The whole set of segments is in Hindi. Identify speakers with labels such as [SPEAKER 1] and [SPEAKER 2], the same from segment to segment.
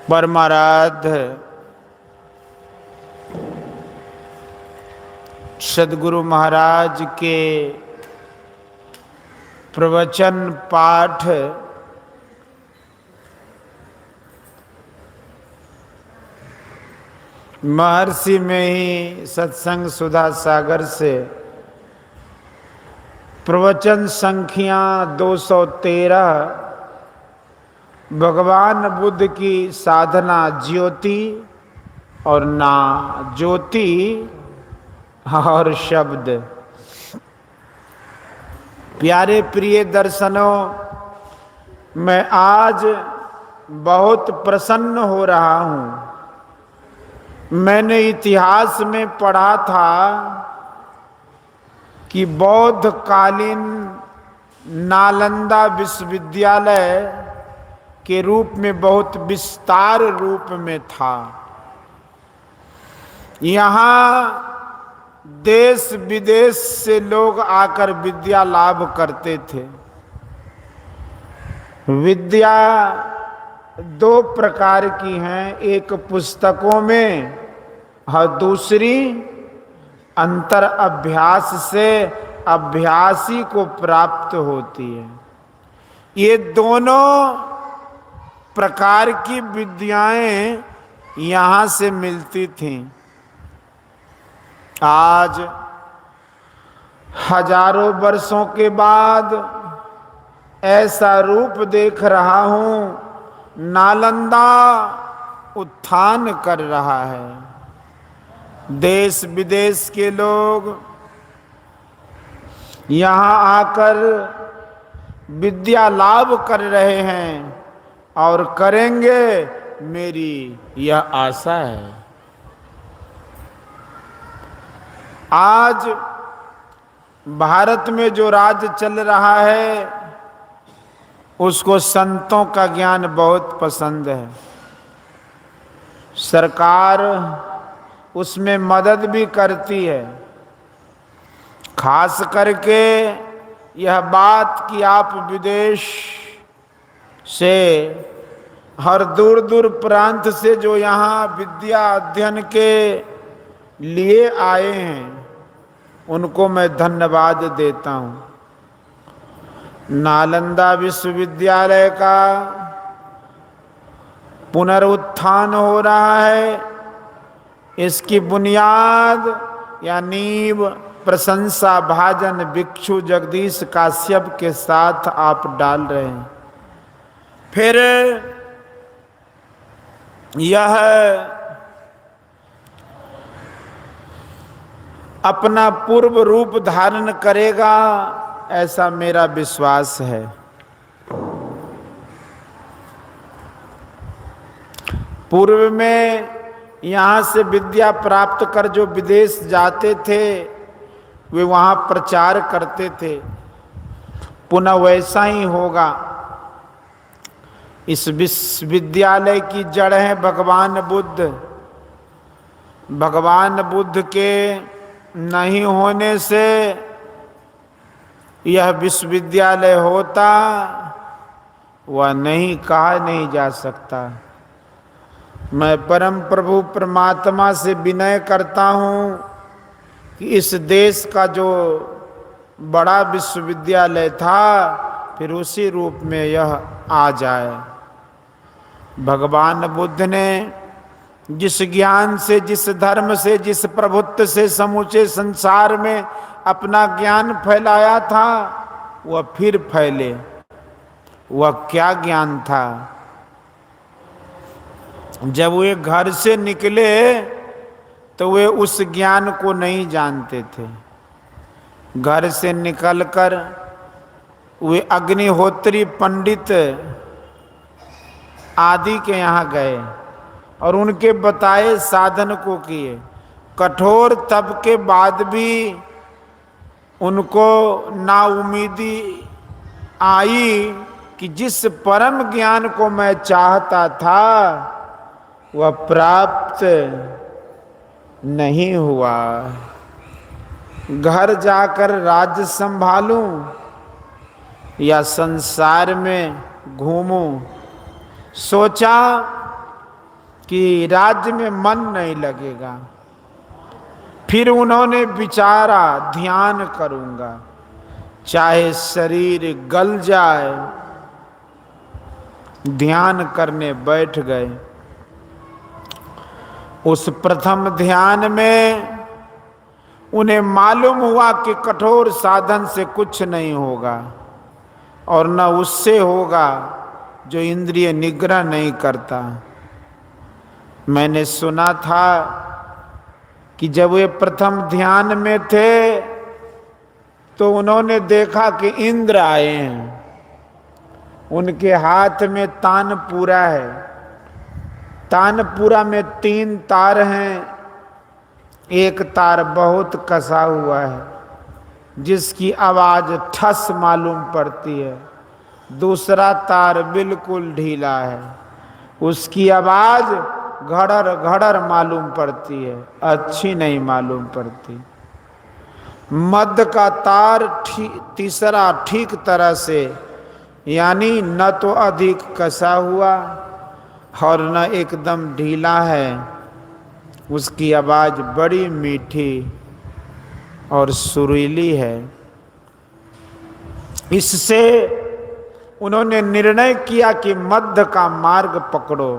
[SPEAKER 1] परमाराध्य सद्गुरु महाराज के प्रवचन पाठ महर्षि में ही सत्संग सुधा सागर से प्रवचन संख्या 213 भगवान बुद्ध की साधना ज्योति और ना ज्योति और शब्द। प्यारे प्रिय दर्शनों, मैं आज बहुत प्रसन्न हो रहा हूँ। मैंने इतिहास में पढ़ा था कि बौद्ध कालीन नालंदा विश्वविद्यालय के रूप में बहुत विस्तार रूप में था। यहाँ देश विदेश से लोग आकर विद्या लाभ करते थे। विद्या दो प्रकार की हैं, एक पुस्तकों में और दूसरी अंतर अभ्यास से अभ्यासी को प्राप्त होती है। ये दोनों प्रकार की विद्याएं यहाँ से मिलती थीं। आज हजारों वर्षों के बाद ऐसा रूप देख रहा हूं, नालंदा उत्थान कर रहा है। देश विदेश के लोग यहाँ आकर विद्या लाभ कर रहे हैं और करेंगे, मेरी यह आशा है। आज भारत में जो राज चल रहा है उसको संतों का ज्ञान बहुत पसंद है। सरकार उसमें मदद भी करती है। खास करके यह बात कि आप विदेश से हर दूर दूर प्रांत से जो यहाँ विद्या अध्ययन के लिए आए हैं उनको मैं धन्यवाद देता हूँ। नालंदा विश्वविद्यालय का पुनरुत्थान हो रहा है। इसकी बुनियाद या नींव प्रशंसा भाजन भिक्षु जगदीश काश्यप के साथ आप डाल रहे हैं। फिर यह अपना पूर्व रूप धारण करेगा, ऐसा मेरा विश्वास है। पूर्व में यहाँ से विद्या प्राप्त कर जो विदेश जाते थे वे वहाँ प्रचार करते थे। पुनः वैसा ही होगा। इस विश्वविद्यालय की जड़ है भगवान बुद्ध। भगवान बुद्ध के नहीं होने से यह विश्वविद्यालय होता वह नहीं कहा नहीं जा सकता। मैं परम प्रभु परमात्मा से विनय करता हूँ कि इस देश का जो बड़ा विश्वविद्यालय था फिर उसी रूप में यह आ जाए। भगवान बुद्ध ने जिस ज्ञान से, जिस धर्म से, जिस प्रभुत्व से समूचे संसार में अपना ज्ञान फैलाया था वह फिर फैले। वह क्या ज्ञान था? जब वे घर से निकले तो वे उस ज्ञान को नहीं जानते थे। घर से निकलकर वे अग्निहोत्री पंडित आदि के यहाँ गए और उनके बताए साधन को किए। कठोर तप के बाद भी उनको नाउमीदी आई कि जिस परम ज्ञान को मैं चाहता था वह प्राप्त नहीं हुआ। घर जाकर राज्य संभालूं या संसार में घूमूं। सोचा कि राज्य में मन नहीं लगेगा। फिर उन्होंने विचारा ध्यान करूंगा, चाहे शरीर गल जाए। ध्यान करने बैठ गए। उस प्रथम ध्यान में उन्हें मालूम हुआ कि कठोर साधन से कुछ नहीं होगा और न उससे होगा जो इंद्रिय निग्रह नहीं करता। मैंने सुना था कि जब वे प्रथम ध्यान में थे तो उन्होंने देखा कि इंद्र आए हैं। उनके हाथ में तानपूरा है। तानपूरा में 3 तार हैं। एक तार बहुत कसा हुआ है जिसकी आवाज ठस मालूम पड़ती है। दूसरा तार बिल्कुल ढीला है, उसकी आवाज घड़र घड़र मालूम पड़ती है, अच्छी नहीं मालूम पड़ती। मध्य का तार तीसरा ठीक तरह से, यानी न तो अधिक कसा हुआ और न एकदम ढीला है। उसकी आवाज बड़ी मीठी और सुरीली है। इससे उन्होंने निर्णय किया कि मध्य का मार्ग पकड़ो,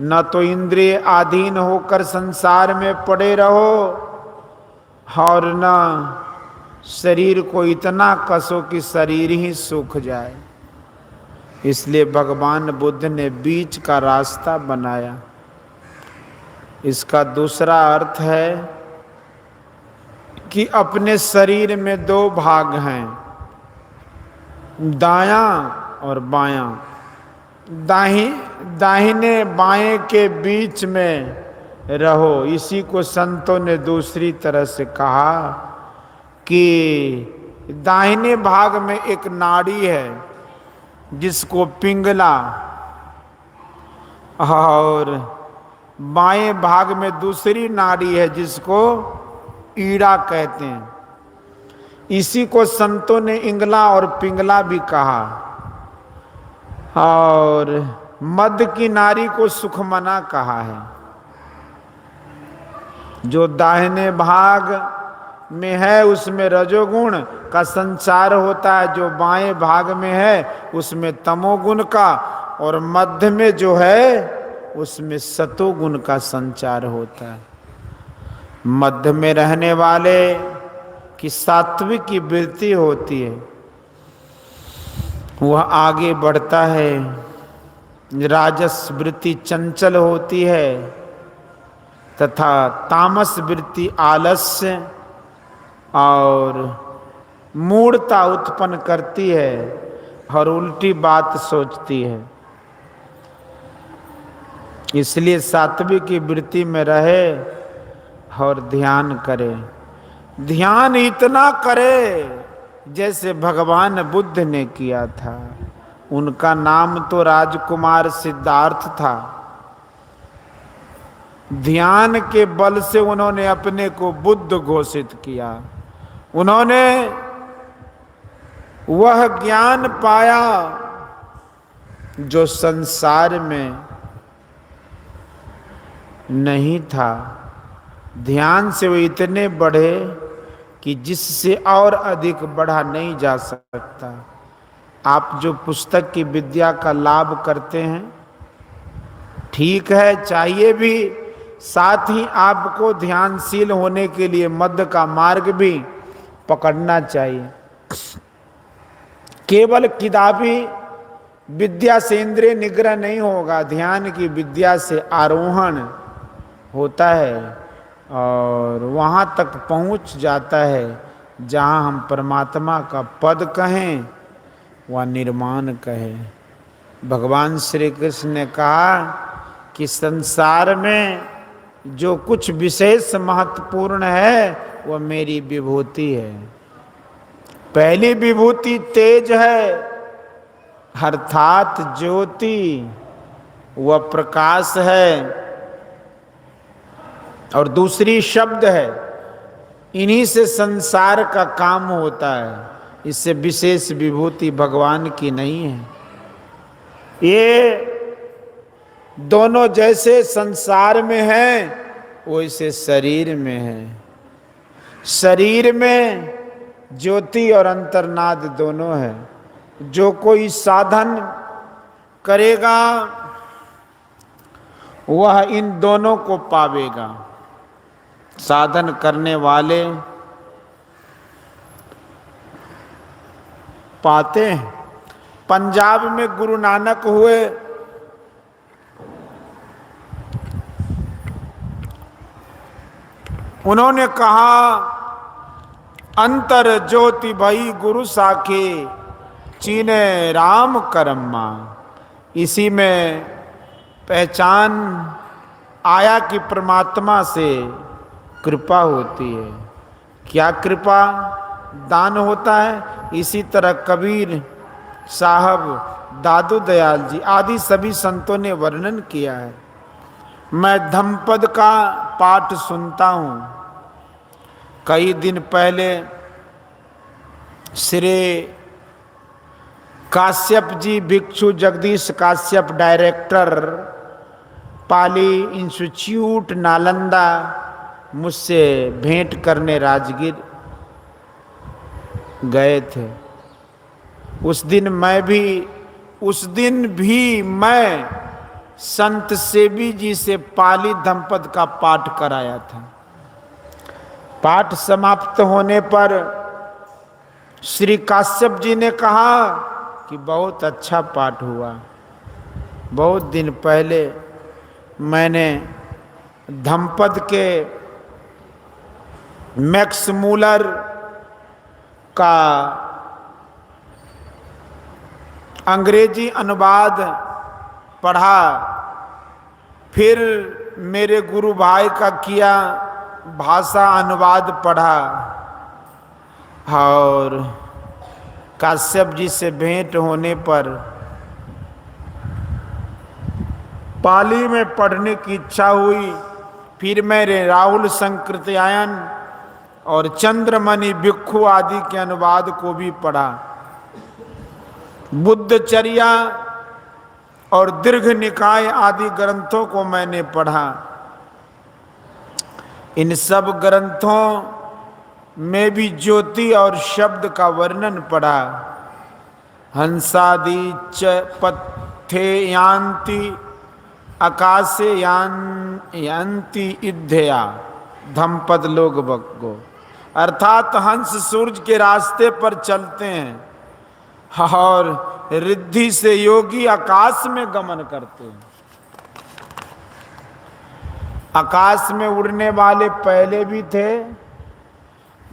[SPEAKER 1] न तो इंद्रिय अधीन होकर संसार में पड़े रहो और न शरीर को इतना कसो कि शरीर ही सूख जाए। इसलिए भगवान बुद्ध ने बीच का रास्ता बनाया। इसका दूसरा अर्थ है कि अपने शरीर में 2 भाग हैं, दायां और बायां। दाहिने बाएं के बीच में रहो। इसी को संतों ने दूसरी तरह से कहा कि दाहिने भाग में एक नाड़ी है जिसको पिंगला, और बाएं भाग में दूसरी नाड़ी है जिसको ईड़ा कहते हैं। इसी को संतों ने इंगला और पिंगला भी कहा। और मध्य की नाड़ी को सुखमना कहा है। जो दाहिने भाग में है उसमें रजोगुण का संचार होता है, जो बाएं भाग में है उसमें तमोगुण का, और मध्य में जो है उसमें सतोगुण का संचार होता है। मध्य में रहने वाले की सात्विक की वृत्ति होती है, वह आगे बढ़ता है। राजस वृत्ति चंचल होती है तथा तामस वृत्ति आलस्य और मूढ़ता उत्पन्न करती है और उल्टी बात सोचती है। इसलिए सात्विक की वृत्ति में रहे और ध्यान करे। ध्यान इतना करे जैसे भगवान बुद्ध ने किया था। उनका नाम तो राजकुमार सिद्धार्थ था। ध्यान के बल से उन्होंने अपने को बुद्ध घोषित किया। उन्होंने वह ज्ञान पाया जो संसार में नहीं था। ध्यान से वे इतने बढ़े कि जिससे और अधिक बढ़ा नहीं जा सकता। आप जो पुस्तक की विद्या का लाभ करते हैं ठीक है, चाहिए भी, साथ ही आपको ध्यानशील होने के लिए मध्य का मार्ग भी पकड़ना चाहिए। केवल किताबी विद्या से इंद्रिय निग्रह नहीं होगा, ध्यान की विद्या से आरोहण होता है और वहाँ तक पहुँच जाता है जहाँ हम परमात्मा का पद कहें व निर्माण कहें। भगवान श्री कृष्ण ने कहा कि संसार में जो कुछ विशेष महत्वपूर्ण है वह मेरी विभूति है। पहली विभूति तेज है अर्थात ज्योति, वह प्रकाश है, और दूसरी शब्द है। इन्हीं से संसार का काम होता है, इससे विशेष विभूति भगवान की नहीं है। ये दोनों जैसे संसार में हैं वैसे शरीर में है। शरीर में ज्योति और अंतर्नाद दोनों है। जो कोई साधन करेगा वह इन दोनों को पावेगा। साधन करने वाले पाते हैं। पंजाब में गुरु नानक हुए, उन्होंने कहा अंतर ज्योति भई गुरु साखे चीने राम करम्मा। इसी में पहचान आया कि परमात्मा से कृपा होती है। क्या कृपा? दान होता है। इसी तरह कबीर साहब, दादू दयाल जी आदि सभी संतों ने वर्णन किया है। मैं धम्पद का पाठ सुनता हूँ। कई दिन पहले श्री काश्यप जी, भिक्षु जगदीश काश्यप, डायरेक्टर पाली इंस्टीट्यूट नालंदा, मुझसे भेंट करने राजगीर गए थे। उस दिन भी मैं संत सेवी जी से पाली धम्पद का पाठ कराया था। पाठ समाप्त होने पर श्री काश्यप जी ने कहा कि बहुत अच्छा पाठ हुआ। बहुत दिन पहले मैंने धम्पद के मैक्स मूलर का अंग्रेजी अनुवाद पढ़ा, फिर मेरे गुरु भाई का किया भाषा अनुवाद पढ़ा, और काश्यप जी से भेंट होने पर पाली में पढ़ने की इच्छा हुई। फिर मैंने राहुल संकृत्यायन और चंद्रमणि भिक्षु आदि के अनुवाद को भी पढ़ा। बुद्धचर्या और दीर्घ निकाय आदि ग्रंथों को मैंने पढ़ा। इन सब ग्रंथों में भी ज्योति और शब्द का वर्णन पढ़ा। हंसादि च पथे यान्ति आकाशे यान्ति इद्धया धम्पद लोग बग्गो। अर्थात हंस सूर्य के रास्ते पर चलते हैं और रिद्धि से योगी आकाश में गमन करते हैं। आकाश में उड़ने वाले पहले भी थे।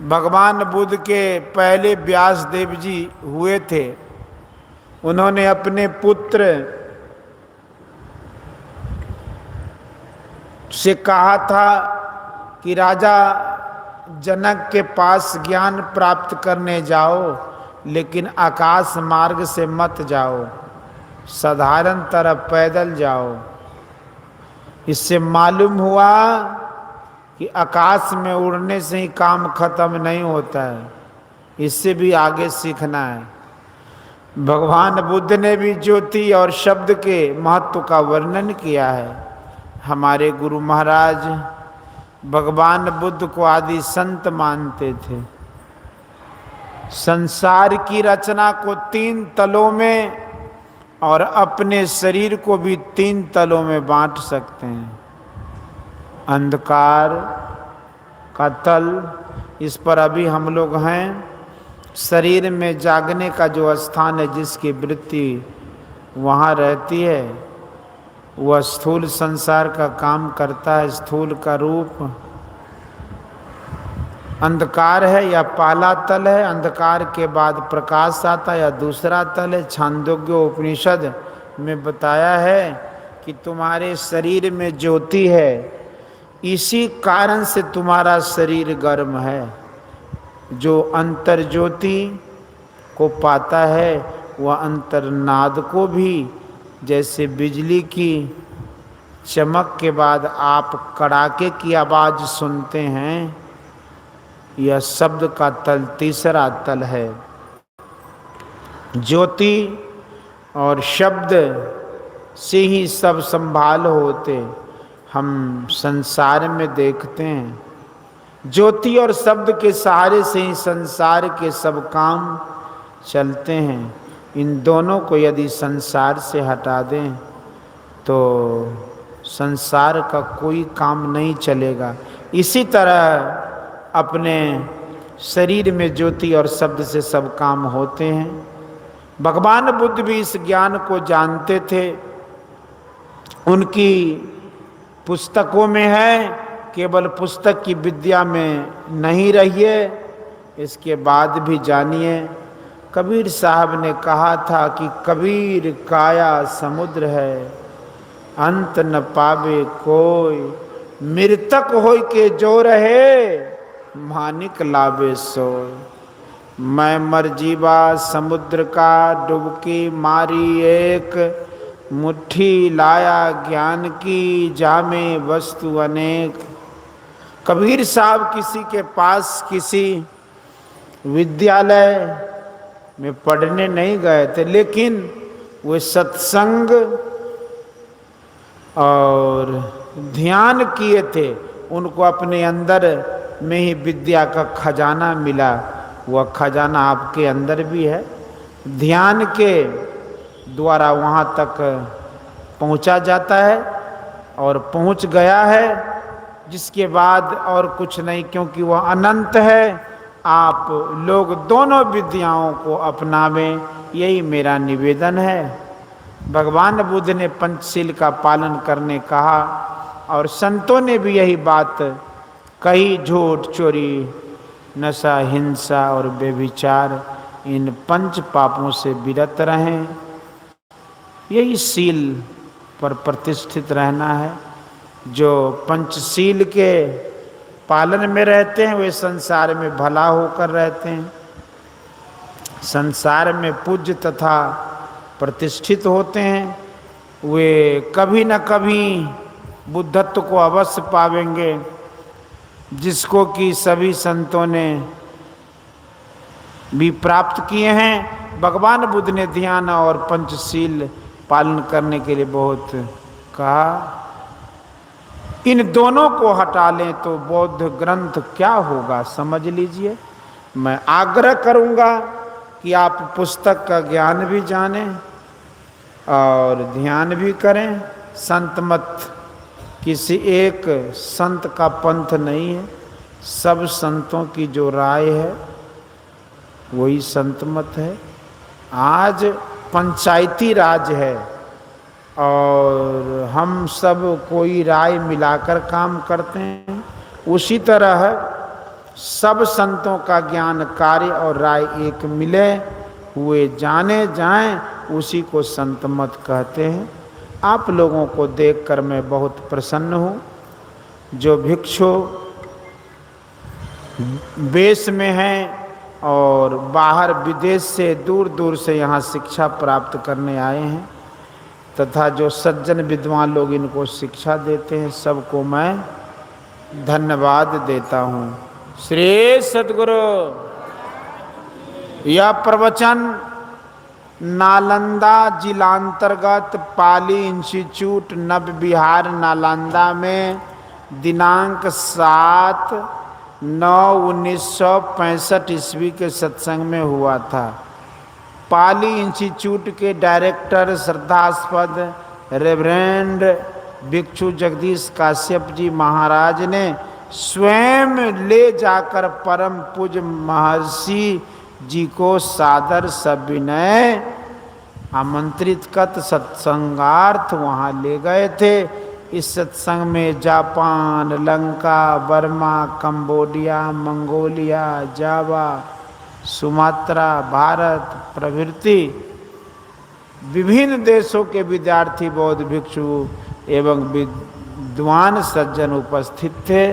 [SPEAKER 1] भगवान बुद्ध के पहले व्यास देव जी हुए थे। उन्होंने अपने पुत्र से कहा था कि राजा जनक के पास ज्ञान प्राप्त करने जाओ, लेकिन आकाश मार्ग से मत जाओ, साधारण तरह पैदल जाओ। इससे मालूम हुआ कि आकाश में उड़ने से ही काम खत्म नहीं होता है, इससे भी आगे सीखना है। भगवान बुद्ध ने भी ज्योति और शब्द के महत्व का वर्णन किया है। हमारे गुरु महाराज भगवान बुद्ध को आदि संत मानते थे। संसार की रचना को 3 तलों में और अपने शरीर को भी 3 तलों में बांट सकते हैं। अंधकार का तल, इस पर अभी हम लोग हैं। शरीर में जागने का जो स्थान है, जिसकी वृत्ति वहाँ रहती है, वह स्थूल संसार का काम करता है। स्थूल का रूप अंधकार है या पाला तल है। अंधकार के बाद प्रकाश आता है या दूसरा तल है। छांदोग्य उपनिषद में बताया है कि तुम्हारे शरीर में ज्योति है, इसी कारण से तुम्हारा शरीर गर्म है। जो अंतर ज्योति को पाता है वह अंतर्नाद को भी, जैसे बिजली की चमक के बाद आप कड़ाके की आवाज़ सुनते हैं, यह शब्द का तल तीसरा तल है। ज्योति और शब्द से ही सब संभाल होते। हम संसार में देखते हैं ज्योति और शब्द के सहारे से ही संसार के सब काम चलते हैं। इन दोनों को यदि संसार से हटा दें तो संसार का कोई काम नहीं चलेगा। इसी तरह अपने शरीर में ज्योति और शब्द से सब काम होते हैं। भगवान बुद्ध भी इस ज्ञान को जानते थे। उनकी पुस्तकों में है, केवल पुस्तक की विद्या में नहीं रहिए, इसके बाद भी जानिए। कबीर साहब ने कहा था कि कबीर काया समुद्र है, अंत न पावे कोई, मृतक होय के जो रहे, मानिक लावे सोय। मैं मर जीवा समुद्र का, डुबकी मारी एक, मुट्ठी लाया ज्ञान की, जामे वस्तु अनेक। कबीर साहब किसी के पास किसी विद्यालय में पढ़ने नहीं गए थे, लेकिन वे सत्संग और ध्यान किए थे। उनको अपने अंदर में ही विद्या का खजाना मिला। वह खजाना आपके अंदर भी है। ध्यान के द्वारा वहाँ तक पहुँचा जाता है और पहुँच गया है, जिसके बाद और कुछ नहीं, क्योंकि वह अनंत है। आप लोग दोनों विद्याओं को अपनावें, यही मेरा निवेदन है। भगवान बुद्ध ने पंचशील का पालन करने कहा और संतों ने भी यही बात कही। झूठ, चोरी, नशा, हिंसा और व्यभिचार, इन 5 पापों से विरत रहें। यही शील पर प्रतिष्ठित रहना है। जो पंचशील के पालन में रहते हैं वे संसार में भला होकर रहते हैं, संसार में पूज्य तथा प्रतिष्ठित होते हैं। वे कभी न कभी बुद्धत्व को अवश्य पावेंगे, जिसको कि सभी संतों ने भी प्राप्त किए हैं। भगवान बुद्ध ने ध्यान और पंचशील पालन करने के लिए बहुत कहा। इन दोनों को हटा लें तो बौद्ध ग्रंथ क्या होगा, समझ लीजिए। मैं आग्रह करूंगा कि आप पुस्तक का ज्ञान भी जानें और ध्यान भी करें। संत मत किसी एक संत का पंथ नहीं है, सब संतों की जो राय है वही संत मत है। आज पंचायती राज है और हम सब कोई राय मिलाकर काम करते हैं। उसी तरह सब संतों का ज्ञान, कार्य और राय एक मिले हुए जाने जाएं, उसी को संत मत कहते हैं। आप लोगों को देखकर मैं बहुत प्रसन्न हूँ। जो भिक्षु वेश में हैं और बाहर विदेश से दूर दूर से यहाँ शिक्षा प्राप्त करने आए हैं, तथा जो सज्जन विद्वान लोग इनको शिक्षा देते हैं, सबको मैं धन्यवाद देता हूँ। श्री सद्गुरु। यह प्रवचन नालंदा जिलांतर्गत पाली इंस्टीट्यूट नव विहार नालंदा में दिनांक 7/9/1965 ईस्वी के सत्संग में हुआ था। पाली इंस्टीट्यूट के डायरेक्टर श्रद्धास्पद रेवरेंड भिक्षु जगदीश काश्यप जी महाराज ने स्वयं ले जाकर परम पूज्य महर्षि जी को सादर सविनय आमंत्रित कर सत्संगार्थ वहाँ ले गए थे। इस सत्संग में Japan, Lanka, Burma, Cambodia, Mongolia, Java, Sumatra, Bharat प्रभृति विभिन्न देशों के विद्यार्थी, बौद्ध भिक्षु एवं विद्वान सज्जन उपस्थित थे।